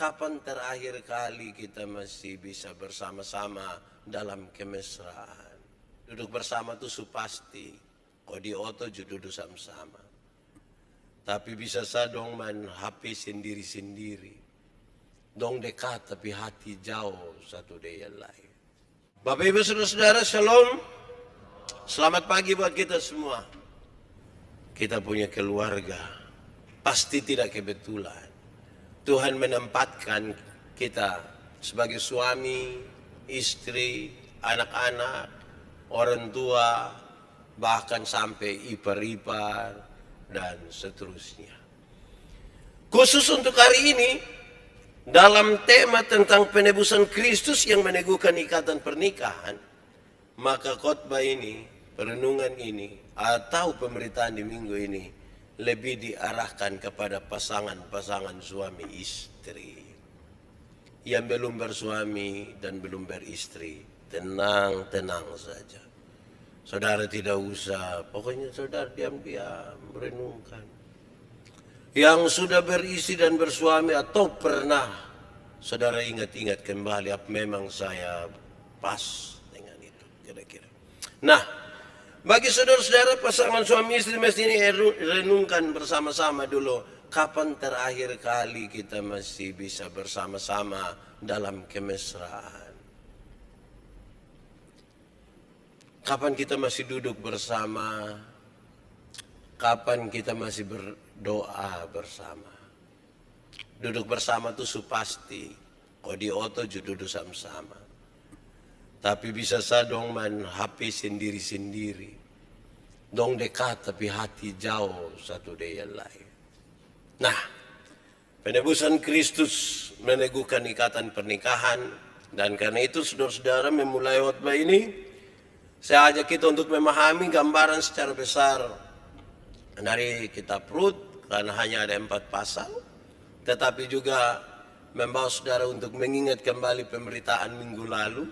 kapan terakhir kali kita masih bisa bersama-sama dalam kemesraan? Duduk bersama itu supasti. Kau di oto juga duduk sama-sama. Tapi bisa dong main HP sendiri-sendiri. Dong dekat tapi hati jauh satu dari yang lain. Bapak Ibu Saudara-saudara, Shalom. Selamat pagi buat kita semua. Kita punya keluarga. Pasti tidak kebetulan. Tuhan menempatkan kita sebagai suami, istri, anak-anak, orang tua, bahkan sampai ipar-ipar, dan seterusnya. Khusus untuk hari ini, dalam tema tentang penebusan Kristus yang meneguhkan ikatan pernikahan, maka khotbah ini, perenungan ini, atau pemberitaan di minggu ini lebih diarahkan kepada pasangan-pasangan suami istri. Yang belum bersuami dan belum beristri, tenang-tenang saja. Saudara tidak usah, pokoknya saudara diam-diam merenungkan. Yang sudah beristri dan bersuami atau pernah, saudara ingat-ingat kembali, memang saya pas dengan itu, kira-kira. Nah, bagi saudara-saudara pasangan suami istri mesti ini renungkan bersama-sama dulu. Kapan terakhir kali kita masih bisa bersama-sama dalam kemesraan? Kapan kita masih duduk bersama? Kapan kita masih berdoa bersama? Duduk bersama itu supasti. Kau di oto juga duduk sama-sama. Tapi bisa dong main HP sendiri-sendiri. Dong dekat tapi hati jauh satu dari yang lain. Nah, penebusan Kristus meneguhkan ikatan pernikahan. Dan karena itu saudara-saudara memulai khotbah ini, saya ajak kita untuk memahami gambaran secara besar dari kitab Rut, karena hanya ada 4 pasal. Tetapi juga membawa saudara untuk mengingat kembali pemberitaan minggu lalu.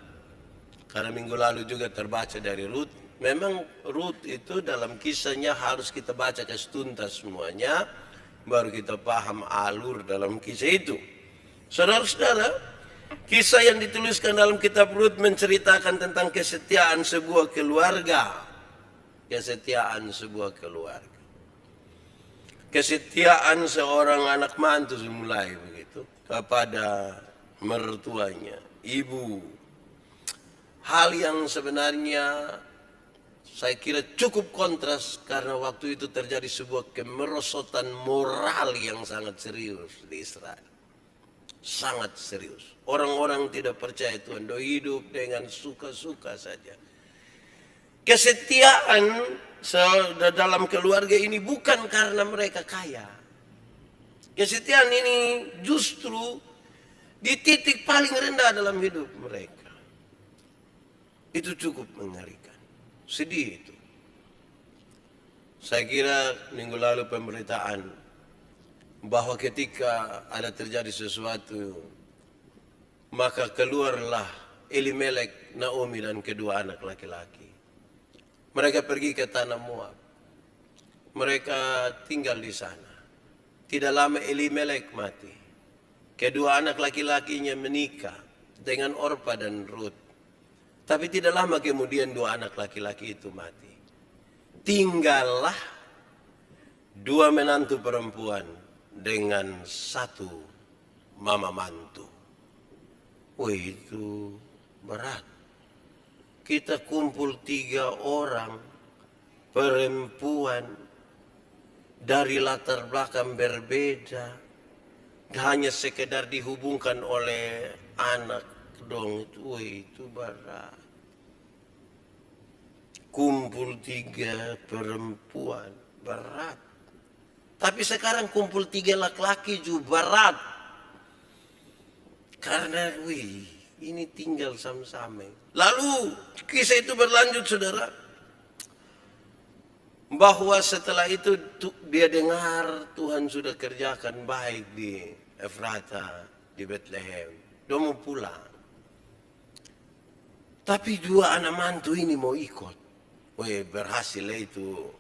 Karena minggu lalu juga terbaca dari Rut. Memang Rut itu dalam kisahnya harus kita baca tuntas semuanya. Baru kita paham alur dalam kisah itu. Saudara-saudara, kisah yang dituliskan dalam kitab Rut menceritakan tentang kesetiaan sebuah keluarga. Kesetiaan sebuah keluarga. Kesetiaan seorang anak mantu mulai begitu kepada mertuanya, ibu. Hal yang sebenarnya saya kira cukup kontras karena waktu itu terjadi sebuah kemerosotan moral yang sangat serius di Israel. Sangat serius. Orang-orang tidak percaya Tuhan, hidup dengan suka-suka saja. Kesetiaan dalam keluarga ini bukan karena mereka kaya. Kesetiaan ini justru di titik paling rendah dalam hidup mereka. Itu cukup mengerikan. Sedih itu. Saya kira minggu lalu pemberitaan bahwa ketika ada terjadi sesuatu, maka keluarlah Elimelek, Naomi dan kedua anak laki-laki. Mereka pergi ke tanah Moab. Mereka tinggal di sana. Tidak lama Elimelek mati. Kedua anak laki-lakinya menikah dengan Orpa dan Rut. Tapi tidak lama kemudian 2 anak laki-laki itu mati. Tinggallah 2 menantu perempuan dengan 1 mama mantu. Wih, itu berat. Kita kumpul 3 orang perempuan dari latar belakang berbeda. Hanya sekedar dihubungkan oleh anak dong, itu berat. Kumpul 3 perempuan berat. Tapi sekarang kumpul 3 laki-laki juga berat. Karena ini tinggal sama-sama. Lalu kisah itu berlanjut saudara. Bahwa setelah itu dia dengar Tuhan sudah kerjakan baik di Efrata, di Bethlehem. Dia mau pulang. Tapi 2 anak mantu ini mau ikut. Berhasil itu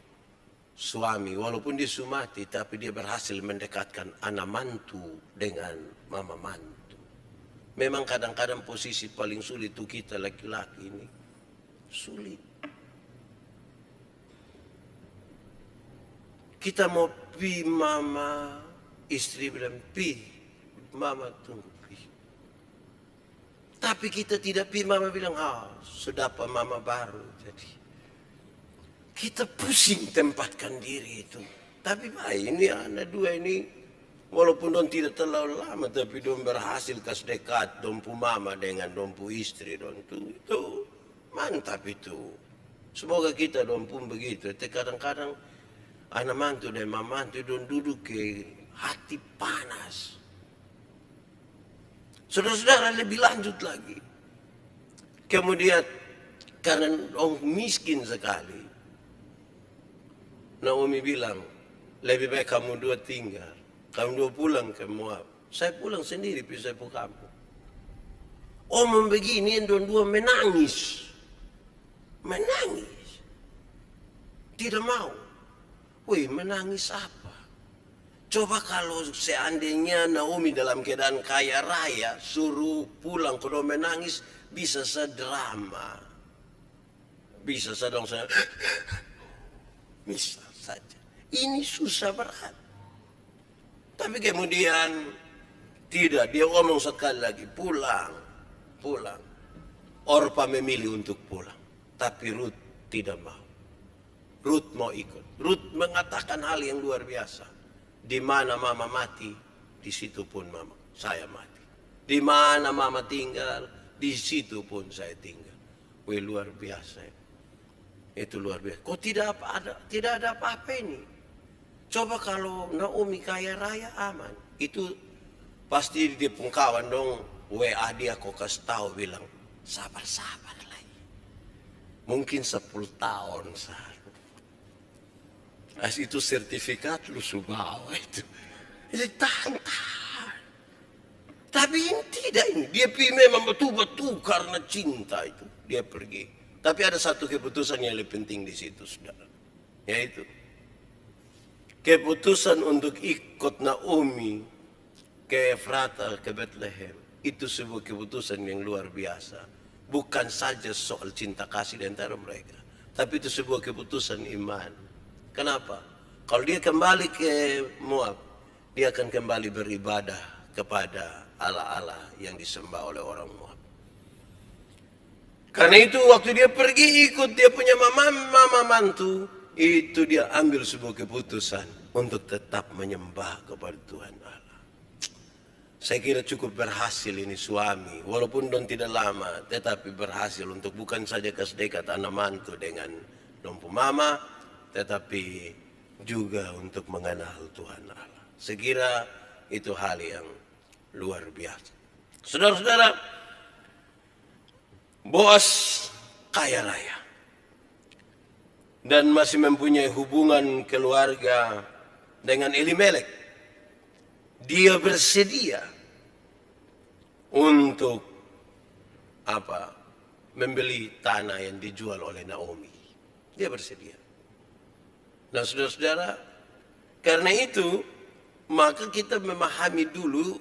suami, walaupun dia sumati, tapi dia berhasil mendekatkan anak mantu dengan mama mantu. Memang kadang-kadang posisi paling sulit itu kita laki-laki ini. Sulit. Kita mau pi mama, istri bilang pi, mama tunggu pi. Tapi kita tidak pi, mama bilang, sudah apa mama baru jadi. Kita pusing tempatkan diri itu. Tapi baik, ini anak dua ini, walaupun don tidak terlalu lama, tapi don berhasil kas dekat dompu mama dengan dompu istri don itu mantap itu. Semoga kita don pun begitu. Tapi kadang-kadang anak mantu dan mama mantu don duduk ke hati panas. Saudara-saudara lebih lanjut lagi. Kemudian karena orang miskin sekali, Naomi bilang, lebih baik kamu dua tinggal. Kamu dua pulang ke Moab. Saya pulang sendiri, saya pulang kampung. Omong begini, dua menangis. Menangis. Tidak mau. Wih, menangis apa? Coba kalau seandainya Naomi dalam keadaan kaya raya, suruh pulang kalau menangis, bisa sedrama. Bisa sedang saya... Misal saja. Ini susah berat. Tapi kemudian tidak. Dia ngomong sekali lagi. Pulang. Pulang. Orpa memilih untuk pulang. Tapi Ruth tidak mau. Ruth mau ikut. Ruth mengatakan hal yang luar biasa. Di mana mama mati, di situ pun mama saya mati. Di mana mama tinggal, di situ pun saya tinggal. Wih, luar biasa. Itu luar biasa. Kok tidak ada apa-apa ini? Coba kalau Naomi kaya raya aman. Itu pasti dia pungkawan dong. WA dia kok kasih tahu bilang, sabar-sabar lagi. Mungkin 10 tahun saja. As itu sertifikat lu subawa itu. Jadi tahan. Tapi ini tidak ini. Dia memang betul-betul karena cinta itu. Dia pergi. Tapi ada satu keputusan yang lebih penting di situ, saudara. Yaitu keputusan untuk ikut Naomi ke Efrata, ke Bethlehem. Itu sebuah keputusan yang luar biasa. Bukan saja soal cinta kasih di antara mereka. Tapi itu sebuah keputusan iman. Kenapa? Kalau dia kembali ke Moab, dia akan kembali beribadah kepada Allah-Allah yang disembah oleh orang Moab. Karena itu waktu dia pergi ikut dia punya mama mantu, itu dia ambil sebuah keputusan untuk tetap menyembah kepada Tuhan Allah. Saya kira cukup berhasil ini suami, walaupun don tidak lama, tetapi berhasil untuk bukan saja kesedekat anak mantu dengan dompu mama, tetapi juga untuk mengenal Tuhan Allah. Saya kira itu hal yang luar biasa. Saudara-saudara, Boas kaya raya dan masih mempunyai hubungan keluarga dengan Elimelek. Dia bersedia untuk membeli tanah yang dijual oleh Naomi. Dia bersedia. Nah, saudara-saudara, karena itu maka kita memahami dulu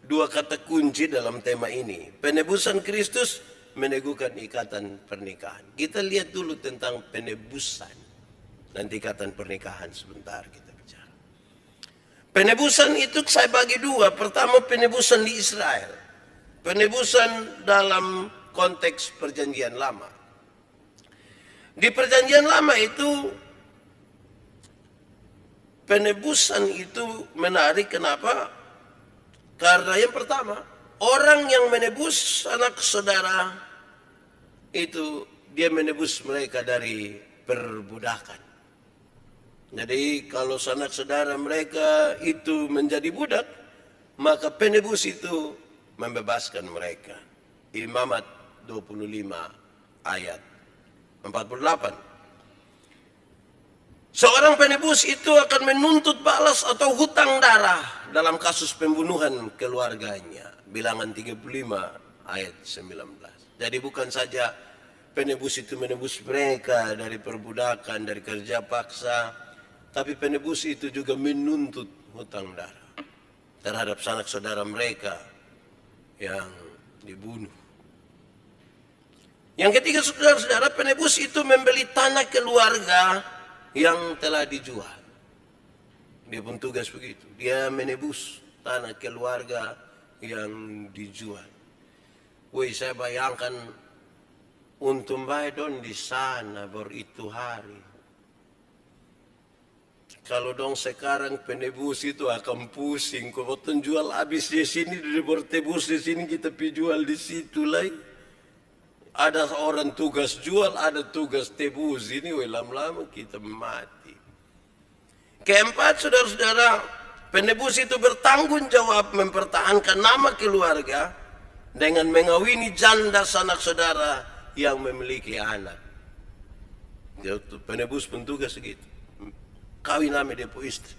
dua kata kunci dalam tema ini. Penebusan Kristus meneguhkan ikatan pernikahan. Kita lihat dulu tentang penebusan. Nanti ikatan pernikahan sebentar kita bicara. Penebusan itu saya bagi dua. Pertama penebusan di Israel. Penebusan dalam konteks perjanjian lama. Di perjanjian lama itu penebusan itu menarik. Kenapa? Karena yang pertama, orang yang menebus anak saudara itu dia menebus mereka dari perbudakan. Jadi kalau sanak saudara mereka itu menjadi budak, maka penebus itu membebaskan mereka. Imamat 25 ayat 48. Seorang penebus itu akan menuntut balas atau hutang darah dalam kasus pembunuhan keluarganya. Bilangan 35 ayat 19. Jadi bukan saja penebus itu menebus mereka dari perbudakan, dari kerja paksa, Tapi penebus itu juga menuntut hutang darah terhadap sanak saudara mereka yang dibunuh. Yang ketiga, saudara-saudara, penebus itu membeli tanah keluarga yang telah dijual. Dia pun tugas begitu. Dia menebus tanah keluarga yang dijual. Woi, saya bayangkan untung baik dong di sana baru itu hari. Kalau dong sekarang penebus itu akan pusing. Kalau jual habis di sini, di tebus di sini, kita jual di situ lagi. Ada orang tugas jual, ada tugas tebus. Ini lama-lama kita mati. Keempat, saudara-saudara, penebus itu bertanggung jawab mempertahankan nama keluarga dengan mengawini janda sanak saudara yang memiliki anak. Penebus pun tugas segitu. Kawin nama dia pun istri.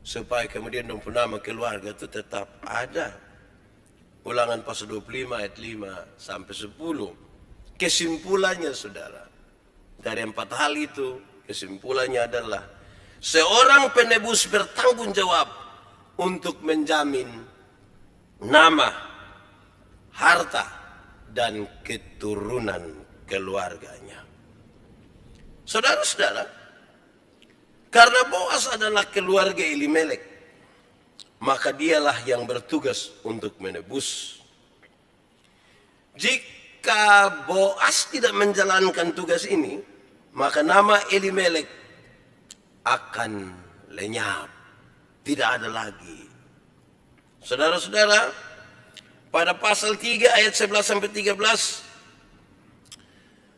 Supaya kemudian dong nama keluarga itu tetap ada. Ulangan pasal 25 ayat 5 sampai 10. Kesimpulannya, saudara, dari 4 hal itu, kesimpulannya adalah seorang penebus bertanggung jawab untuk menjamin nama, harta, dan keturunan keluarganya. Saudara-saudara, karena Boas adalah keluarga Elimelek, maka dialah yang bertugas untuk menebus. Jika Boas tidak menjalankan tugas ini, maka nama Elimelek akan lenyap, tidak ada lagi. Saudara-saudara, pada pasal 3 ayat 11 sampai 13,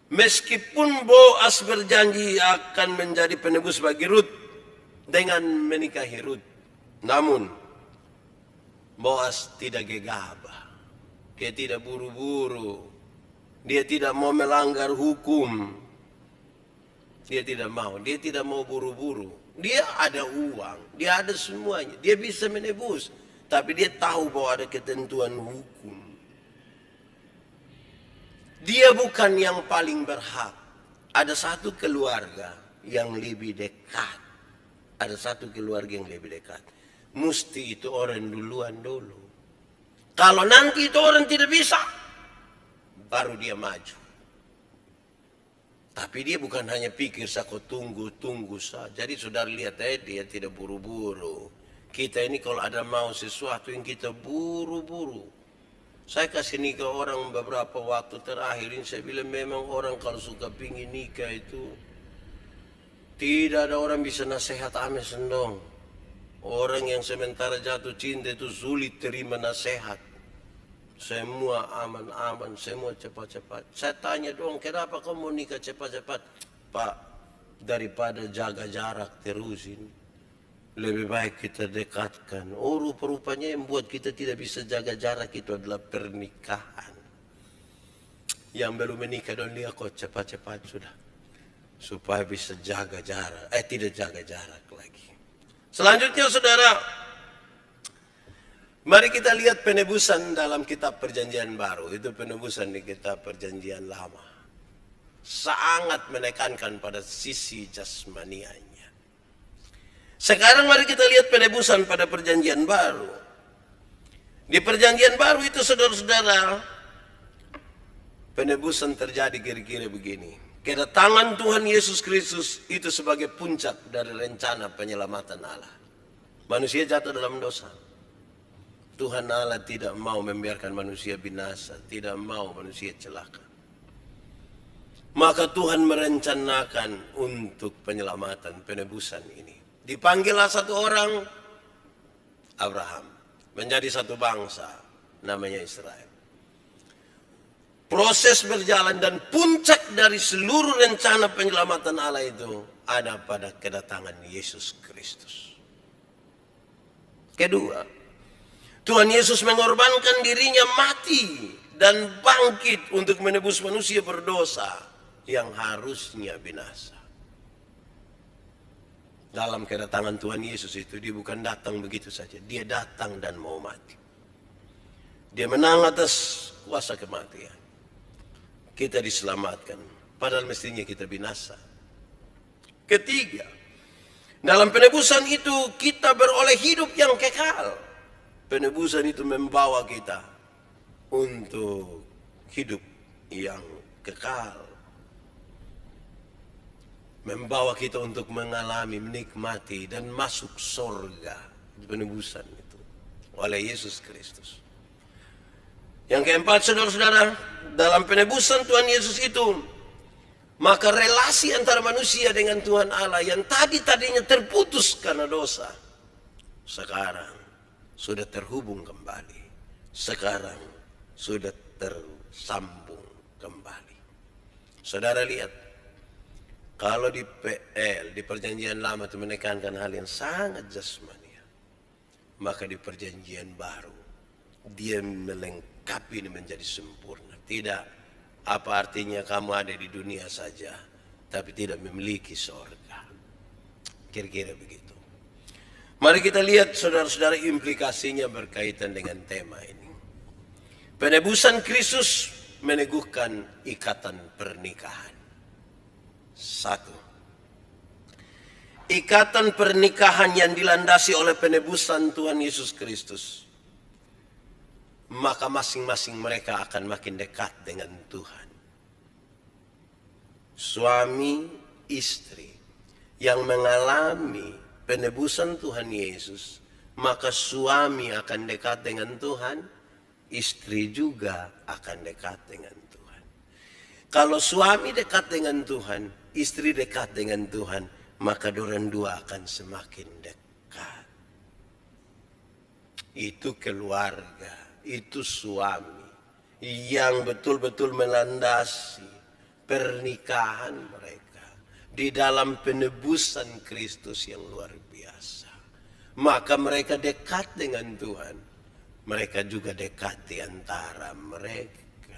meskipun Boas berjanji akan menjadi penebus bagi Rut dengan menikahi Rut, namun Boas tidak gegabah. Dia tidak buru-buru. Dia tidak mau melanggar hukum. Dia tidak mau buru-buru. Dia ada uang, dia ada semuanya. Dia bisa menebus, tapi dia tahu bahwa ada ketentuan hukum. Dia bukan yang paling berhak. Ada satu keluarga yang lebih dekat. Mesti itu orang duluan dulu. Kalau nanti itu orang tidak bisa, baru dia maju. Tapi dia bukan hanya pikir saya tunggu saja. Jadi saudara lihat dia tidak buru-buru. Kita ini kalau ada mau sesuatu yang kita buru-buru. Saya kasih nikah orang beberapa waktu terakhir ini, saya bilang memang orang kalau suka pingin nikah itu tidak ada orang bisa nasihat ame sendong. Orang yang sementara jatuh cinta itu sulit terima nasihat. Semua aman-aman, semua cepat-cepat. Saya tanya dong, kenapa kamu nikah cepat-cepat? Pak, daripada jaga jarak terusin, lebih baik kita dekatkan. Oh, rupa-rupanya yang buat kita tidak bisa jaga jarak itu adalah pernikahan. Yang belum menikah dong dia kok cepat-cepat sudah. Supaya bisa jaga jarak, tidak jaga jarak lagi. Selanjutnya saudara, mari kita lihat penebusan dalam kitab perjanjian baru. Itu penebusan di kitab perjanjian lama. Sangat menekankan pada sisi jasmanianya. Sekarang mari kita lihat penebusan pada perjanjian baru. Di perjanjian baru itu saudara-saudara, penebusan terjadi kira-kira begini. Kedatangan Tuhan Yesus Kristus itu sebagai puncak dari rencana penyelamatan Allah. Manusia jatuh dalam dosa. Tuhan Allah tidak mau membiarkan manusia binasa, tidak mau manusia celaka. Maka Tuhan merencanakan untuk penyelamatan, penebusan ini. Dipanggillah satu orang, Abraham, menjadi satu bangsa, namanya Israel. Proses berjalan dan puncak dari seluruh rencana penyelamatan Allah itu ada pada kedatangan Yesus Kristus. Kedua, Tuhan Yesus mengorbankan dirinya mati dan bangkit untuk menebus manusia berdosa yang harusnya binasa. Dalam kedatangan Tuhan Yesus itu, dia bukan datang begitu saja. Dia datang dan mau mati. Dia menang atas kuasa kematian. Kita diselamatkan, padahal mestinya kita binasa. Ketiga, Dalam penebusan itu kita beroleh hidup yang kekal. Penebusan itu membawa kita untuk hidup yang kekal. Membawa kita untuk mengalami, menikmati, dan masuk surga. Penebusan itu oleh Yesus Kristus. Yang keempat, saudara-saudara, dalam penebusan Tuhan Yesus itu, maka relasi antara manusia dengan Tuhan Allah yang tadinya terputus karena dosa, sekarang sudah terhubung kembali. Sekarang sudah tersambung kembali. Saudara lihat, kalau di PL, di perjanjian lama itu menekankan hal yang sangat jasmania, maka di perjanjian baru dia melengkapi ini menjadi sempurna. Tidak apa artinya kamu ada di dunia saja, tapi tidak memiliki sorga. Kira-kira begitu. Mari kita lihat saudara-saudara implikasinya berkaitan dengan tema ini. Penebusan Kristus meneguhkan ikatan pernikahan. 1. Ikatan pernikahan yang dilandasi oleh penebusan Tuhan Yesus Kristus, maka masing-masing mereka akan makin dekat dengan Tuhan. Suami istri yang mengalami penebusan Tuhan Yesus, maka suami akan dekat dengan Tuhan, istri juga akan dekat dengan Tuhan. Kalau suami dekat dengan Tuhan, istri dekat dengan Tuhan, maka dorang dua akan semakin dekat. Itu keluarga. Itu suami yang betul-betul melandasi pernikahan mereka di dalam penebusan Kristus yang luar biasa. Maka mereka dekat dengan Tuhan. Mereka juga dekat di antara mereka.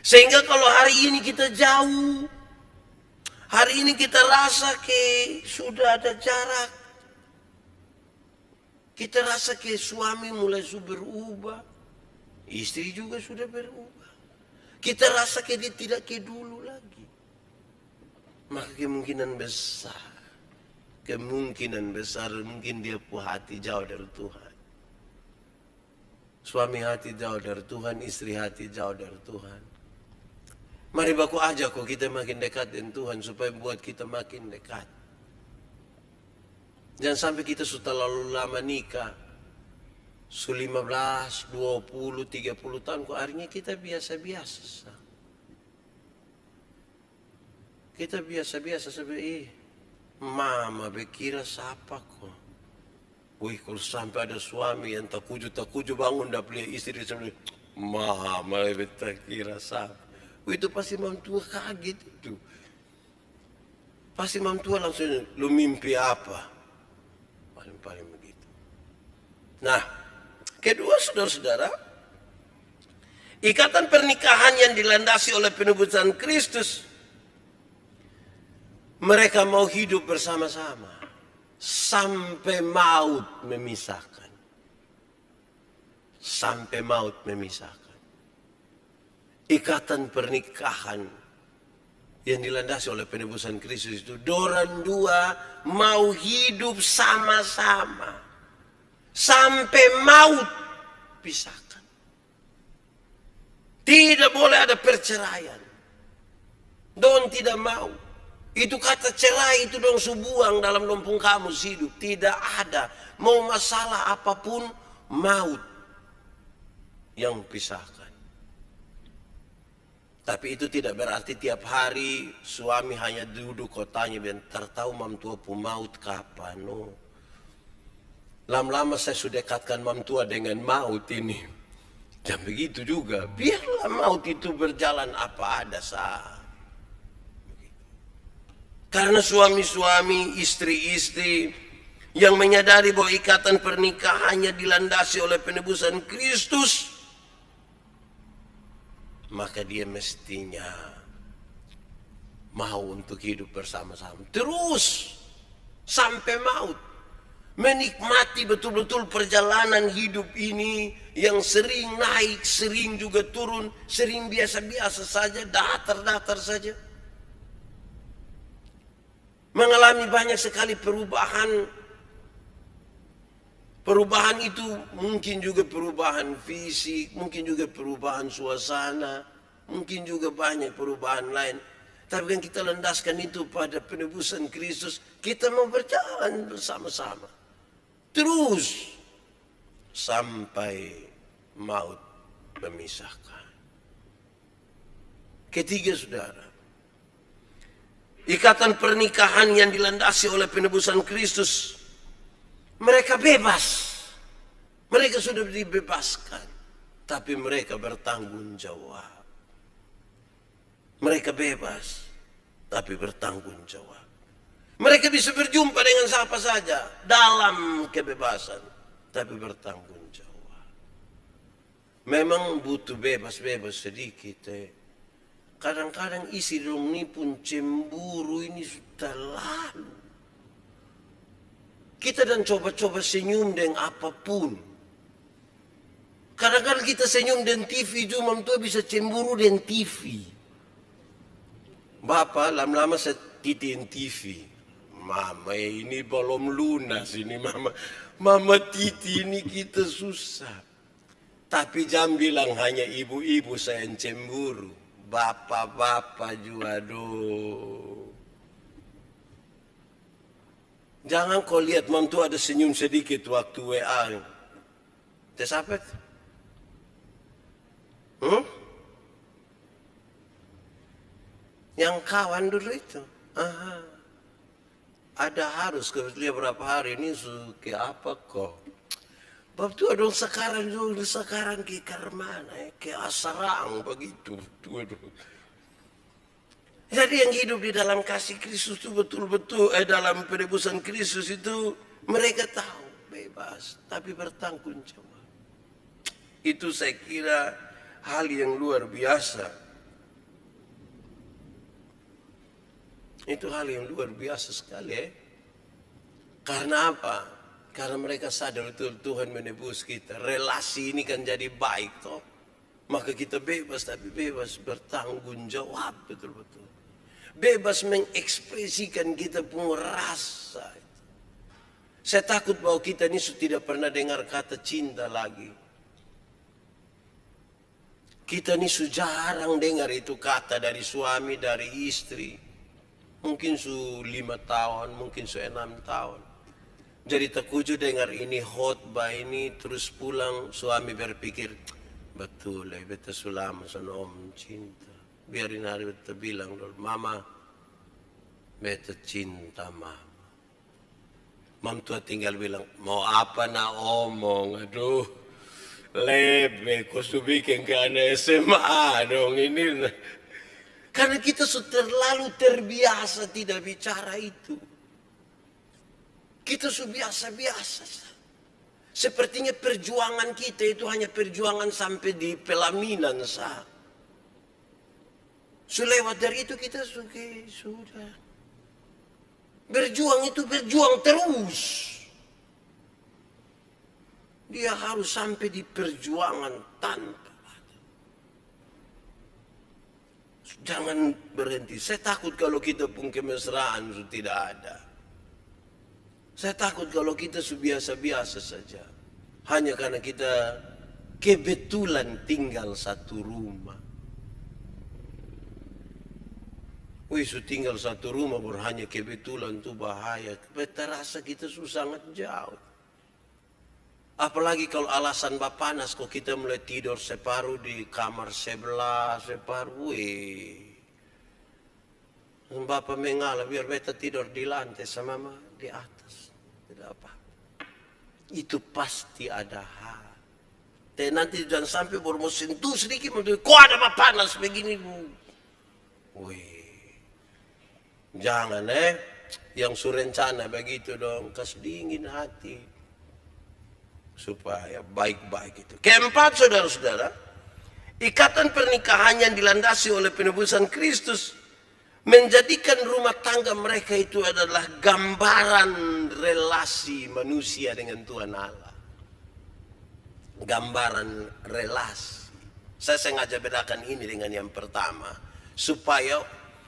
Sehingga kalau hari ini kita jauh, hari ini kita rasa sudah ada jarak, kita rasa suami mulai berubah, istri juga sudah berubah. Kita rasa dia tidak dulu lagi. Maka kemungkinan besar mungkin dia hati jauh dari Tuhan. Suami hati jauh dari Tuhan, istri hati jauh dari Tuhan. Mari baku aja kita makin dekat dengan Tuhan supaya buat kita makin dekat. Jangan sampai kita sudah terlalu lama nikah. 15, 20, 30 tahun kok akhirnya kita biasa-biasa. Kita biasa-biasa sampai mama berkira siapa kok. Wih, kalau sampai ada suami yang tak kuju bangun dah beli istri sampai mama tak kira siapa. Wih, itu pasti mam tua kaget itu. Pasti mam tua langsung lu mimpi apa? Paling begitu. Nah, kedua saudara-saudara, ikatan pernikahan yang dilandasi oleh penebusan Kristus, mereka mau hidup bersama-sama sampai maut memisahkan. Sampai maut memisahkan. Ikatan pernikahan yang dilandasi oleh penebusan Kristus itu, dorang dua mau hidup sama-sama sampai maut pisahkan. Tidak boleh ada perceraian. Dong tidak mau. Itu kata cerai itu dong subuang dalam lompong kamus hidup. Tidak ada. Mau masalah apapun, maut yang pisahkan. Tapi itu tidak berarti tiap hari suami hanya duduk kotanya dan tertahu mam tua pu maut kapan. No. Lama-lama saya sudah dekatkan mam tua dengan maut ini. Jangan begitu juga. Biarlah maut itu berjalan apa ada sah. Karena suami-suami, istri-istri yang menyadari bahwa ikatan pernikahannya dilandasi oleh penebusan Kristus, maka dia mestinya mau untuk hidup bersama-sama terus sampai maut, menikmati betul-betul perjalanan hidup ini yang sering naik, sering juga turun, sering biasa-biasa saja, datar-datar saja. mengalami banyak sekali perubahan. Perubahan itu mungkin juga perubahan fisik, mungkin juga perubahan suasana, mungkin juga banyak perubahan lain. Tapi kan kita landaskan itu pada penebusan Kristus, kita mau berjalan bersama-sama. Terus sampai maut memisahkan. Ketiga, saudara, ikatan pernikahan yang dilandasi oleh penebusan Kristus, mereka bebas. Mereka sudah dibebaskan, tapi mereka bertanggung jawab. Mereka bebas, tapi bertanggung jawab. Mereka bisa berjumpa dengan siapa saja dalam kebebasan, tapi bertanggung jawab. Memang butuh bebas-bebas sedikit. Kadang-kadang isi dong ini pun cemburu ini sudah lalu. Kita dan coba-coba senyum dengan apapun. Kadang-kadang kita senyum dengan TV, cuma tua bisa cemburu dengan TV. Bapak lama-lama saya titiin TV. Mama ini belum lunas ini mama. Mama titi ini kita susah. Tapi jangan bilang hanya ibu-ibu saya yang cemburu. Bapak-bapak juga aduh. Jangan kau lihat mam tuh ada senyum sedikit waktu WA. Tes apa? Yang kawan dulu itu. Aha. Ada harus kebetulan berapa hari ini ke apa kok? Bab tuh ada sekarang ke Karmana, ke Asarang begitu. Jadi yang hidup di dalam kasih Kristus itu betul-betul dalam penebusan Kristus itu mereka tahu bebas tapi bertanggung jawab. Itu saya kira hal yang luar biasa. Itu hal yang luar biasa sekali. Karena apa? Karena mereka sadar betul Tuhan menebus kita. Relasi ini kan jadi baik toh. Maka kita bebas tapi bebas bertanggung jawab betul-betul. Bebas mengekspresikan kita punya rasa. Saya takut bahwa kita ini tidak pernah dengar kata cinta lagi. Kita ini jarang dengar itu kata dari suami, dari istri. Mungkin 5 tahun, mungkin 6 tahun. Jadi terkujud dengar ini khotbah ini terus pulang suami berpikir betul beta sulama sana om cinta. Biarin hari beta bilang dulu mama beta cinta mama. Mam tua tinggal bilang mau apa na omong aduh lebe kau su bikin ke anak SMA dong ini. Karena kita sudah terlalu terbiasa tidak bicara itu. Kita sudah biasa-biasa. Sepertinya perjuangan kita itu hanya perjuangan sampai di pelaminan sah. Selewat dari itu kita sudah. Berjuang itu berjuang terus. Dia harus sampai di perjuangan tanpa. Jangan berhenti. Saya takut kalau kita pun kemesraan sudah tidak ada. Saya takut kalau kita biasa-biasa saja. Hanya karena kita kebetulan tinggal satu rumah. Tinggal satu rumah hanya kebetulan itu bahaya. Kita rasa kita sangat jauh. Apalagi kalau alasan panas kok kita mulai tidur separuh di kamar sebelah, separuh. Bapak mengalah biar beta tidur di lantai sama mama di atas. Tidak apa. Itu pasti ada hal. Dan nanti jangan sampai baru mau sentuh sedikit. Kok ada panas begini bu. Jangan yang surencana begitu dong. Kasih dingin hati. Supaya baik-baik itu. Keempat saudara-saudara. Ikatan pernikahan yang dilandasi oleh penebusan Kristus. Menjadikan rumah tangga mereka itu adalah gambaran relasi manusia dengan Tuhan Allah. Gambaran relasi. Saya sengaja bedakan ini dengan yang pertama. Supaya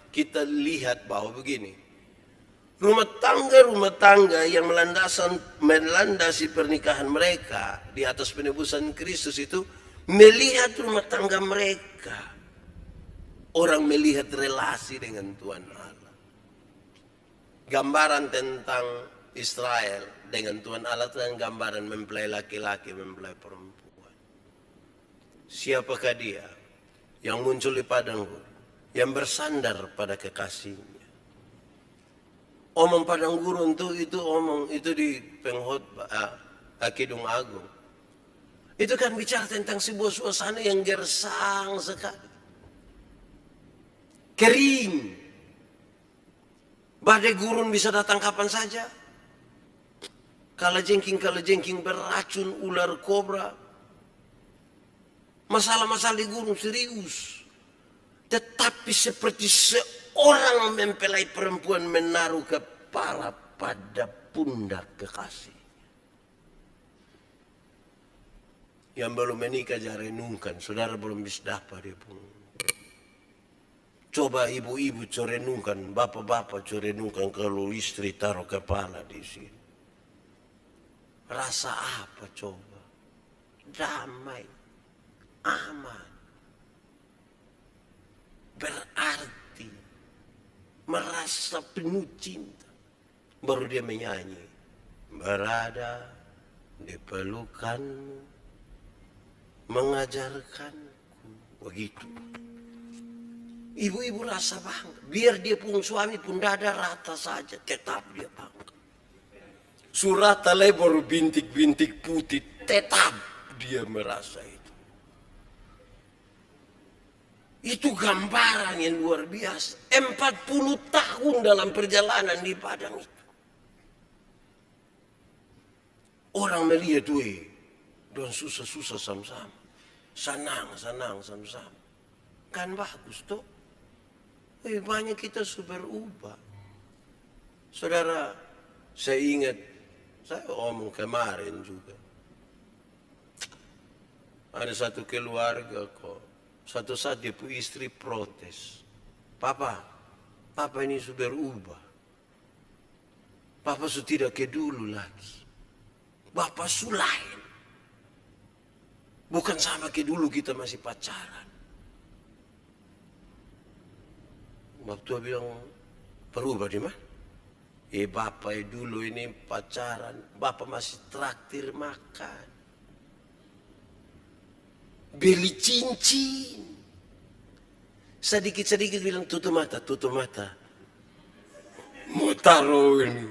kita lihat bahwa begini. Rumah tangga yang melandasi pernikahan mereka di atas penebusan Kristus itu melihat rumah tangga mereka. Orang melihat relasi dengan Tuhan Allah. Gambaran tentang Israel dengan Tuhan Allah itu yang gambaran mempelai laki-laki, mempelai perempuan. Siapakah dia yang muncul di padang gurun, yang bersandar pada kekasihnya? Omong padang gurun itu di pengkhotbah Kidung Agung. Itu kan bicara tentang sebuah suasana yang gersang sekali. Kering. Badai gurun bisa datang kapan saja. Kalajengking beracun, ular kobra. Masalah-masalah di gunung serius. Tetapi seperti seorang mempelai perempuan menaruh kepala pada pundak kekasih. Yang belum menikah jangan renungkan, saudara belum bisa dapat dia pun. Coba ibu-ibu renungkan, bapak-bapak renungkan kalau istri taruh kepala di sini. Rasa apa coba? Damai, aman. Berarti merasa penuh cinta. Baru dia menyanyi. Berada di pelukanmu, mengajarkanku. Begitu. Ibu-ibu rasa bangga. Biar dia pun suami pun dada rata saja. Tetap dia bangga. Surata lebar bintik-bintik putih. Tetap dia merasa itu. Itu gambaran yang luar biasa. 40 tahun dalam perjalanan di padang itu. Orang melihat dan susah-susah sama-sama. Senang sama-sama. Kan bagus tuh. Banyak kita sudah berubah. Saudara, saya ingat, saya omong kemarin juga. Ada satu keluarga kok. Satu saat dia punya istri protes. Papa ini sudah berubah. Papa sudah tidak kayak dulu lagi. Bapak lain. Bukan sama kayak dulu kita masih pacaran. Waktu dia bilang, berubah di mana? Bapak dulu ini pacaran. Bapak masih traktir makan. Beli cincin. Sedikit-sedikit bilang tutup mata. Mau taruh ini.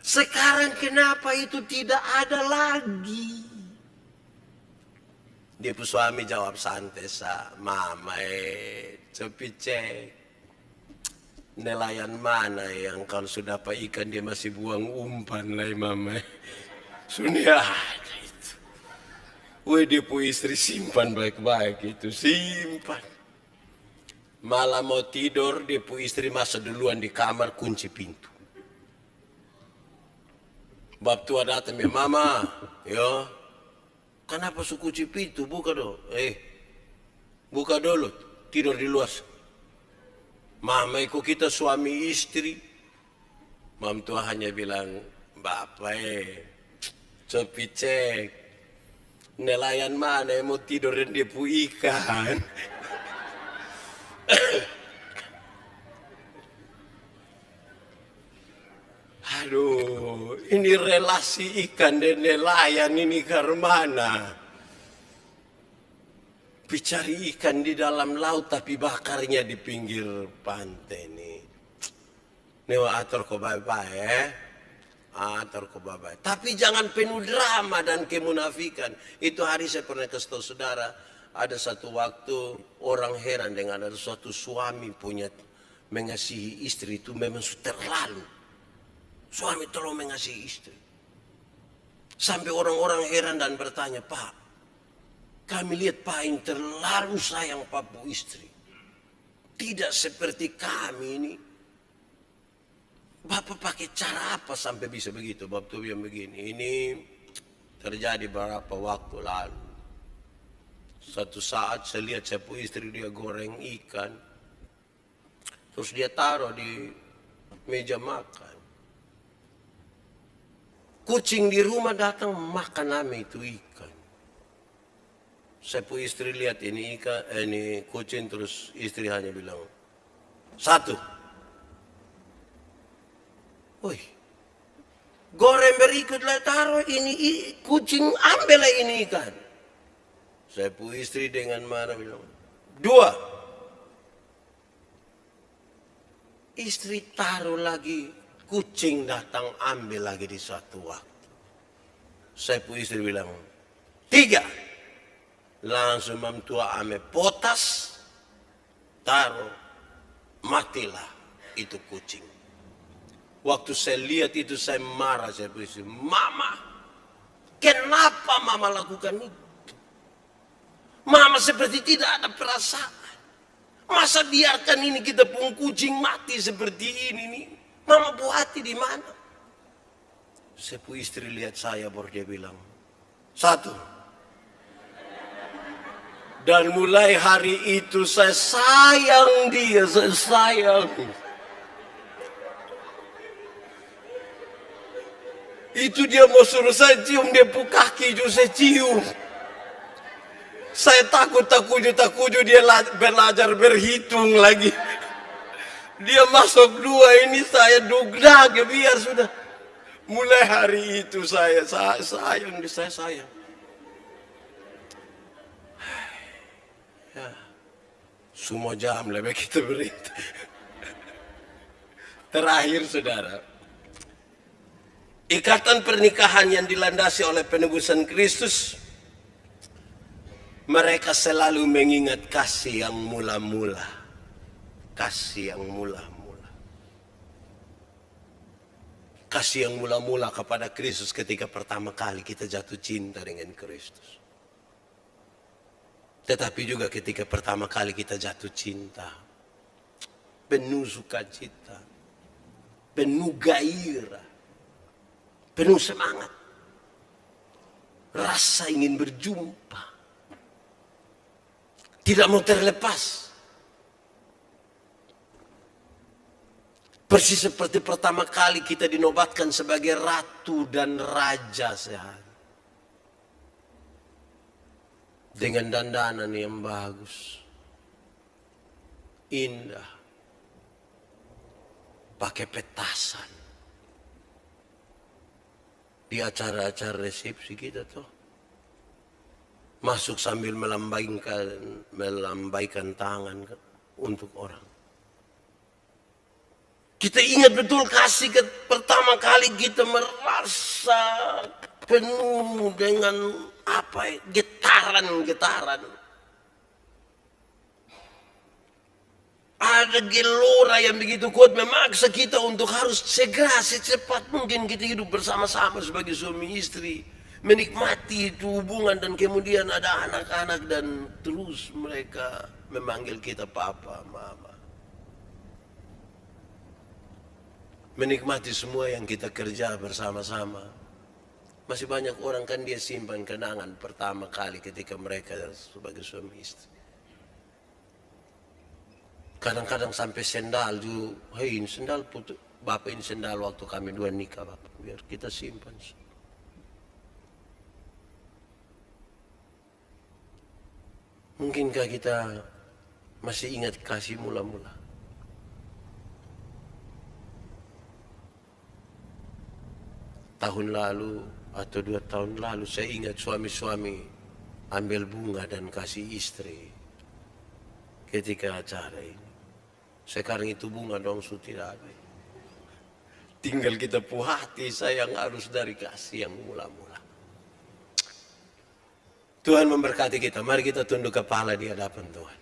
Sekarang kenapa itu tidak ada lagi? Dia pun suami jawab santai mama tapi cek. Nelayan mana yang kalau sudah dapat ikan dia masih buang umpan lah mama. Sudah ada itu. Dia punya istri simpan baik-baik itu. Simpan. Malam mau tidur dia punya istri masuk duluan di kamar kunci pintu. Bab tua datang mama. Yo. Kenapa suku kunci pintu? Buka dong. Buka dulu. Tidur di luar. Mama ikut kita suami istri. Mam tua hanya bilang, Bapak copi cek. Nelayan mana yang mau tidur dan dia pu ikan. Aduh, ini relasi ikan dan nelayan ini ke mana? Bicari ikan di dalam laut tapi bakarnya di pinggir pantai nih. Newa atur ko bye-bye atur ko bye-bye. Tapi jangan penuh drama dan kemunafikan. Itu hari saya pernah kasih tahu saudara. Ada satu waktu orang heran dengan ada suatu suami punya mengasihi istri itu memang terlalu. Suami terlalu mengasihi istri. Sampai orang-orang heran dan bertanya, Pak, kami lihat Pak yang terlalu sayang Pak istri. Tidak seperti kami ini. Bapak pakai cara apa sampai bisa begitu? Bapak tuh yang begini. Ini terjadi beberapa waktu lalu. Satu saat saya lihat istri dia goreng ikan. Terus dia taruh di meja makan. Kucing di rumah datang makan ame itu ikan. Saya pu istri lihat ini ikan, ini kucing, terus istri hanya bilang, "Satu." Woi, goreng berikutlah taruh ini kucing, ambillah ini ikan. Saya pu istri dengan marah bilang, "Dua." Istri taruh lagi, kucing datang ambil lagi di satu waktu. Saya pu istri bilang, "Tiga." Langsung mamtua ame potas, taruh, matilah itu kucing. Waktu saya lihat itu saya marah, saya pu istri, "Mama, kenapa mama lakukan itu? Mama seperti tidak ada perasaan. Masa biarkan ini kita pun kucing mati seperti ini nih? Mama buat hati di mana?" Saya pu istri lihat saya baru dia bilang, "Satu." Dan mulai hari itu saya sayang dia, saya sayang. Itu dia mau suruh saya cium, dia pu kaki itu saya cium. Saya takut dia belajar berhitung lagi. Dia masuk 2 ini saya dugdag, biar sudah. Mulai hari itu saya sayang. Ya, semua jam lebih kita berita. Terakhir saudara, ikatan pernikahan yang dilandasi oleh penebusan Kristus, mereka selalu mengingat kasih yang mula-mula. Kasih yang mula-mula. Kasih yang mula-mula kepada Kristus ketika pertama kali kita jatuh cinta dengan Kristus. Tetapi juga ketika pertama kali kita jatuh cinta, penuh sukacita, penuh gairah, penuh semangat, rasa ingin berjumpa, tidak mau terlepas. Persis seperti pertama kali kita dinobatkan sebagai ratu dan raja sehari. Dengan dandanan yang bagus, indah, pakai petasan. Di acara-acara resepsi kita tuh. Masuk sambil melambaikan tangan untuk orang. Kita ingat betul kasih pertama kali kita merasa penuh dengan getaran. Ada gelora yang begitu kuat memaksa kita untuk harus segera secepat mungkin kita hidup bersama-sama sebagai suami istri. Menikmati itu hubungan, dan kemudian ada anak-anak dan terus mereka memanggil kita papa, mama. Menikmati semua yang kita kerja bersama-sama. Masih banyak orang kan dia simpan kenangan pertama kali ketika mereka sebagai suami istri. Kadang-kadang sampai sendal juga, "Hei, ini sendal putus, bapak ini sendal waktu kami 2 nikah bapak, biar kita simpan." Mungkinkah kita masih ingat kasih mula-mula? Tahun lalu atau 2 tahun lalu saya ingat suami-suami ambil bunga dan kasih istri ketika acara ini. Sekarang itu bunga dong sudah tidak ada. Tinggal kita puhati sayang harus dari kasih yang mula-mula. Tuhan memberkati kita. Mari kita tunduk kepala di hadapan Tuhan.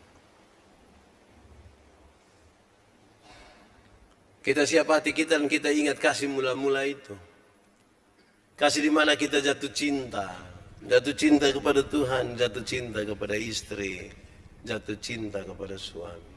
Kita siap hati kita dan kita ingat kasih mula-mula itu. Kasih di mana kita jatuh cinta. Jatuh cinta kepada Tuhan, jatuh cinta kepada istri, jatuh cinta kepada suami.